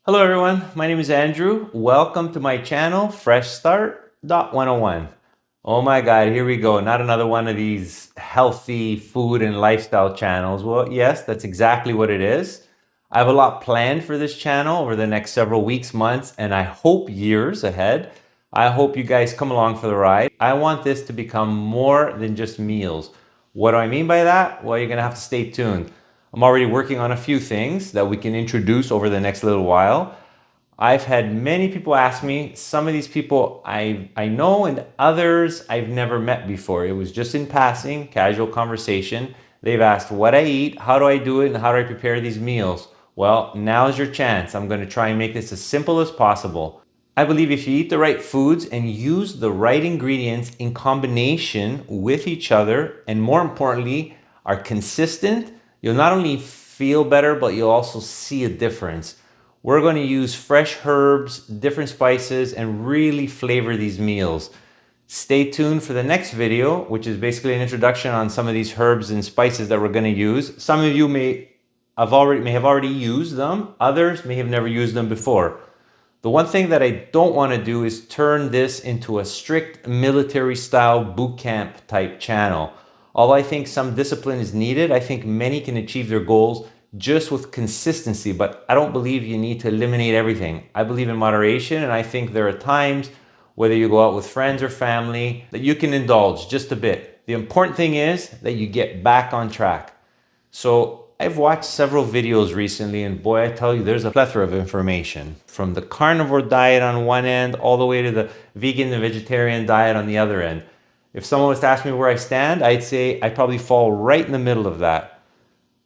Hello everyone, my name is Andrew. Welcome to my channel, Fresh Start 101. Oh my God, here we go. Not another one of these healthy food and lifestyle channels. Well, yes, that's exactly what it is. I have a lot planned for this channel over the next several weeks, months, and I hope years ahead. I hope you guys come along for the ride. I want this to become more than just meals. What do I mean by that? Well, you're gonna have to stay tuned. I'm already working on a few things that we can introduce over the next little while. I've had many people ask me, some of these people I know and others I've never met before. It was just in passing, casual conversation. They've asked what I eat, how do I do it, and how do I prepare these meals? Well, now's your chance. I'm going to try and make this as simple as possible. I believe if you eat the right foods and use the right ingredients in combination with each other, and more importantly, are consistent, you'll not only feel better, but you'll also see a difference. We're going to use fresh herbs, different spices, and really flavor these meals. Stay tuned for the next video, which is basically an introduction on some of these herbs and spices that we're going to use. Some of you may have already used them. Others may have never used them before. The one thing that I don't want to do is turn this into a strict military style boot camp type channel. Although I think some discipline is needed, I think many can achieve their goals just with consistency, but I don't believe you need to eliminate everything. I believe in moderation, and I think there are times, whether you go out with friends or family, that you can indulge just a bit. The important thing is that you get back on track. So I've watched several videos recently, and boy, I tell you, there's a plethora of information. From the carnivore diet on one end, all the way to the vegan and vegetarian diet on the other end. If someone was to ask me where I stand, I'd say I probably fall right in the middle of that.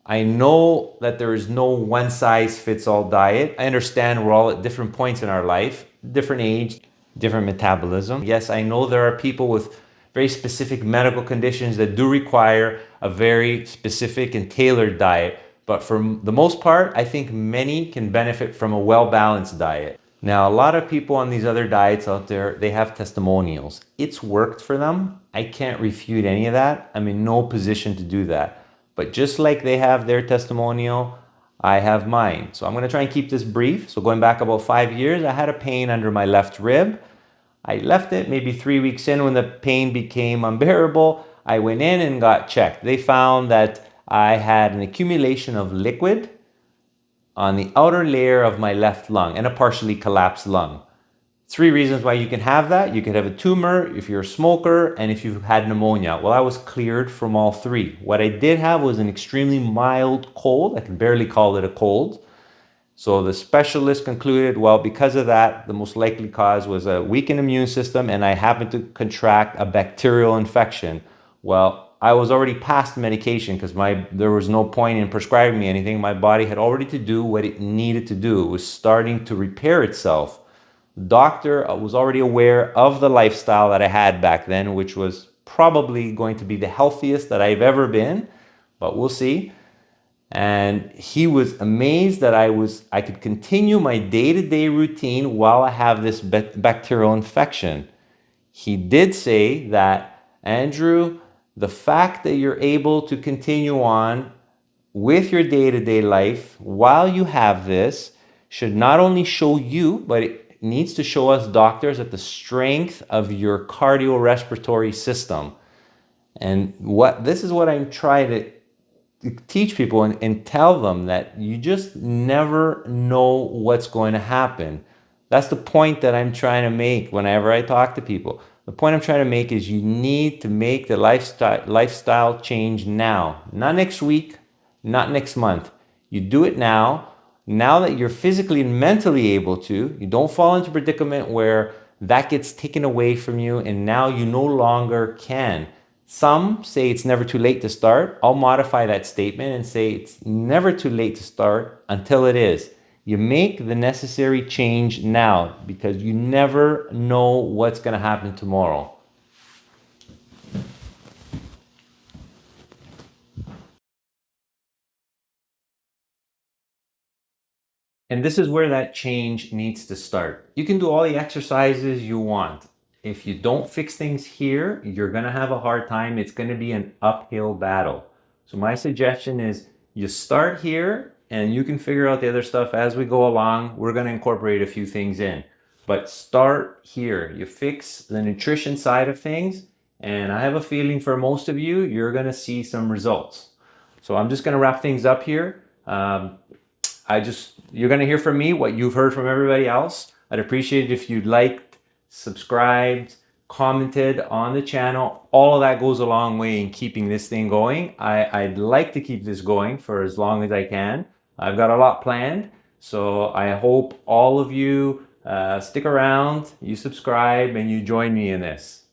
I know that there is no one size fits all diet. I understand we're all at different points in our life, different age, different metabolism. Yes, I know there are people with very specific medical conditions that do require a very specific and tailored diet. But for the most part, I think many can benefit from a well-balanced diet. Now, a lot of people on these other diets out there, they have testimonials. It's worked for them. I can't refute any of that. I'm in no position to do that. But just like they have their testimonial, I have mine. So I'm going to try and keep this brief. So going back about 5 years, I had a pain under my left rib. I left it maybe 3 weeks in when the pain became unbearable. I went in and got checked. They found that I had an accumulation of liquid on the outer layer of my left lung and a partially collapsed lung. 3 reasons why you can have that. You could have a tumor if you're a smoker and if you've had pneumonia. Well, I was cleared from all 3. What I did have was an extremely mild cold. I can barely call it a cold. So the specialist concluded, well, because of that, the most likely cause was a weakened immune system and I happened to contract a bacterial infection. Well, I was already past medication because there was no point in prescribing me anything. My body had already to do what it needed to do. It was starting to repair itself. The doctor was already aware of the lifestyle that I had back then, which was probably going to be the healthiest that I've ever been, but we'll see. And he was amazed that I could continue my day-to-day routine while I have this bacterial infection. He did say that, Andrew, the fact that you're able to continue on with your day-to-day life while you have this should not only show you, but it needs to show us doctors at the strength of your cardiorespiratory system. And this is what I'm trying to teach people and tell them, that you just never know what's going to happen. That's the point that I'm trying to make whenever I talk to people. The point I'm trying to make is you need to make the lifestyle change now, not next week, not next month. You do it now. Now that you're physically and mentally able to, you don't fall into a predicament where that gets taken away from you and now you no longer can. Some say it's never too late to start. I'll modify that statement and say it's never too late to start until it is. You make the necessary change now because you never know what's going to happen tomorrow. And this is where that change needs to start. You can do all the exercises you want. If you don't fix things here, you're going to have a hard time. It's going to be an uphill battle. So my suggestion is you start here and you can figure out the other stuff as we go along. We're going to incorporate a few things in, but start here. You fix the nutrition side of things, and I have a feeling for most of you, you're going to see some results. So I'm just going to wrap things up here. You're going to hear from me what you've heard from everybody else. I'd appreciate it if you liked, subscribed, commented on the channel. All of that goes a long way in keeping this thing going. I'd like to keep this going for as long as I can. I've got a lot planned, so I hope all of you stick around, you subscribe, and you join me in this.